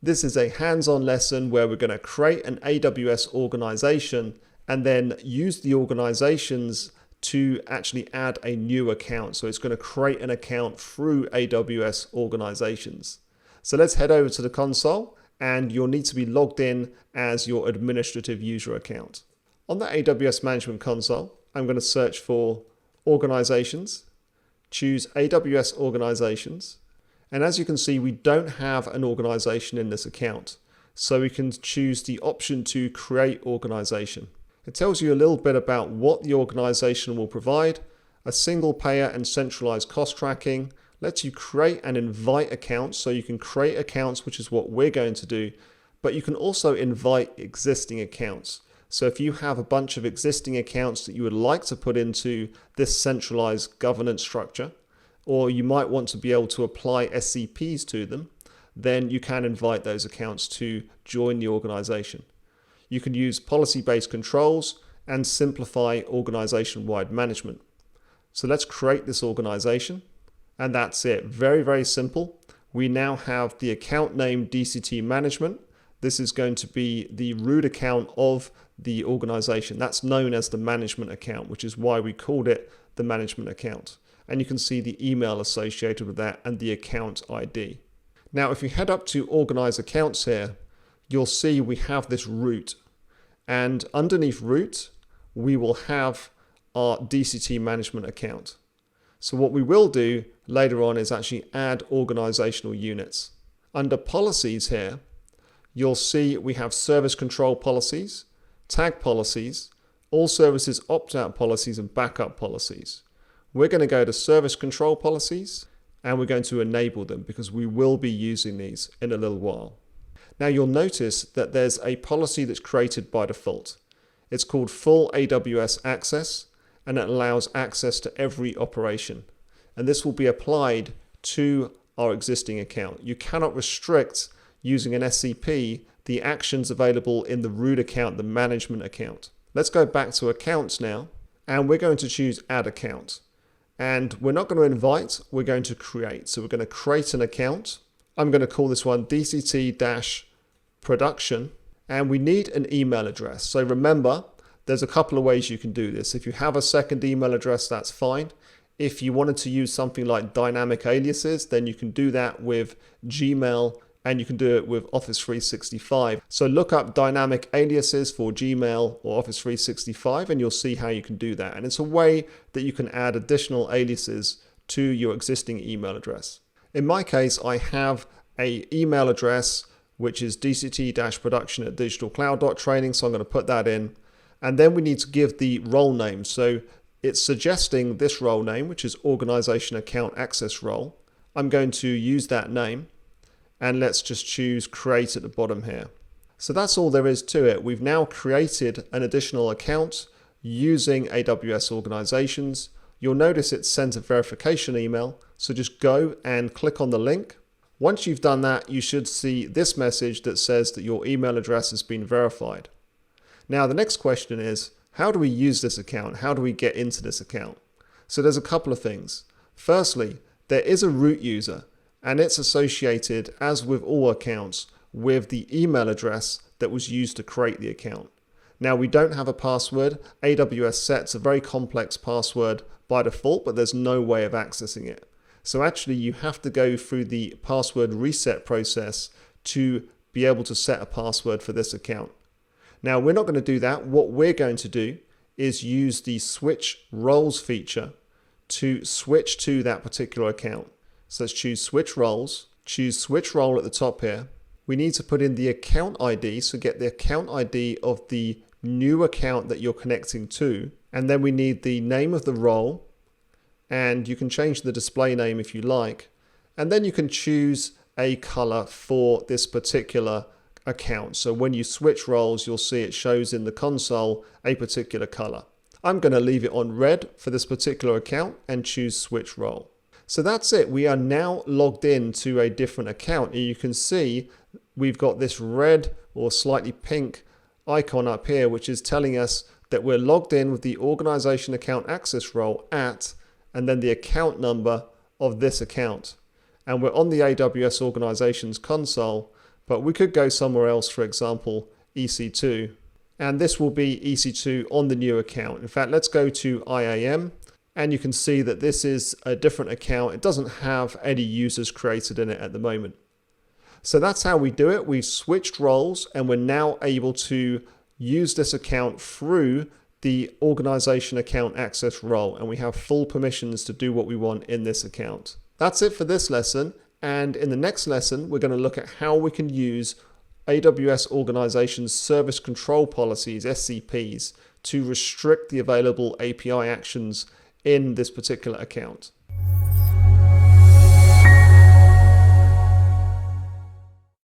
This is a hands-on lesson where we're going to create an AWS organization and then use the organizations to actually add a new account. So it's going to create an account through AWS Organizations. So let's head over to the console, and you'll need to be logged in as your administrative user account. On the AWS Management Console, I'm going to search for Organizations, choose AWS Organizations, and as you can see, we don't have an organization in this account. So we can choose the option to create organization. It tells you a little bit about what the organization will provide, a single payer and centralized cost tracking, lets you create and invite accounts. So you can create accounts, which is what we're going to do, but you can also invite existing accounts. So if you have a bunch of existing accounts that you would like to put into this centralized governance structure, or you might want to be able to apply SCPs to them, then you can invite those accounts to join the organization. You can use policy-based controls and simplify organization-wide management. So let's create this organization, and that's it. Very, very simple. We now have the account name DCT Management. This is going to be the root account of the organization. That's known as the management account, which is why we called it the management account. And you can see the email associated with that and the account ID. Now, if you head up to Organize Accounts here, you'll see we have this root. And underneath root, we will have our DCT management account. So what we will do later on is actually add organizational units. Under policies here, you'll see we have service control policies, tag policies, all services opt-out policies, and backup policies. We're going to go to service control policies, and we're going to enable them because we will be using these in a little while. Now you'll notice that there's a policy that's created by default. It's called full AWS access, and it allows access to every operation. And this will be applied to our existing account. You cannot restrict using an SCP the actions available in the root account, the management account. Let's go back to accounts now, and we're going to choose add account. And we're not going to invite, we're going to create. So we're going to create an account. I'm going to call this one DCT-production, and we need an email address. So remember, there's a couple of ways you can do this. If you have a second email address, that's fine. If you wanted to use something like dynamic aliases, then you can do that with Gmail, and you can do it with Office 365. So look up dynamic aliases for Gmail or Office 365, and you'll see how you can do that. And it's a way that you can add additional aliases to your existing email address. In my case, I have an email address, which is dct-production@digitalcloud.training. So I'm going to put that in. And then we need to give the role name. So it's suggesting this role name, which is Organization Account Access Role. I'm going to use that name. And let's just choose create at the bottom here. So that's all there is to it. We've now created an additional account using AWS Organizations. You'll notice it sent a verification email. So just go and click on the link. Once you've done that, you should see this message that says that your email address has been verified. Now, the next question is, how do we use this account? How do we get into this account? So there's a couple of things. Firstly, there is a root user, and it's associated, as with all accounts, with the email address that was used to create the account. Now, we don't have a password. AWS sets a very complex password by default, but there's no way of accessing it. So actually, you have to go through the password reset process to be able to set a password for this account. Now, we're not going to do that. What we're going to do is use the switch roles feature to switch to that particular account. So let's choose switch roles, choose switch role at the top here. We need to put in the account ID, so get the account ID of the new account that you're connecting to. And then we need the name of the role, and you can change the display name if you like. And then you can choose a color for this particular account. So when you switch roles, you'll see it shows in the console a particular color. I'm going to leave it on red for this particular account and choose switch role. So that's it. We are now logged in to a different account. And you can see we've got this red or slightly pink icon up here, which is telling us that we're logged in with the organization account access role at, and then the account number of this account. And we're on the AWS Organizations console, but we could go somewhere else, for example, EC2, and this will be EC2 on the new account. In fact, let's go to IAM, and you can see that this is a different account. It doesn't have any users created in it at the moment. So that's how we do it. We've switched roles, and we're now able to use this account through the organization account access role, and we have full permissions to do what we want in this account. That's it for this lesson, and in the next lesson we're going to look at how we can use AWS Organizations Service Control Policies, SCPs, to restrict the available API actions in this particular account.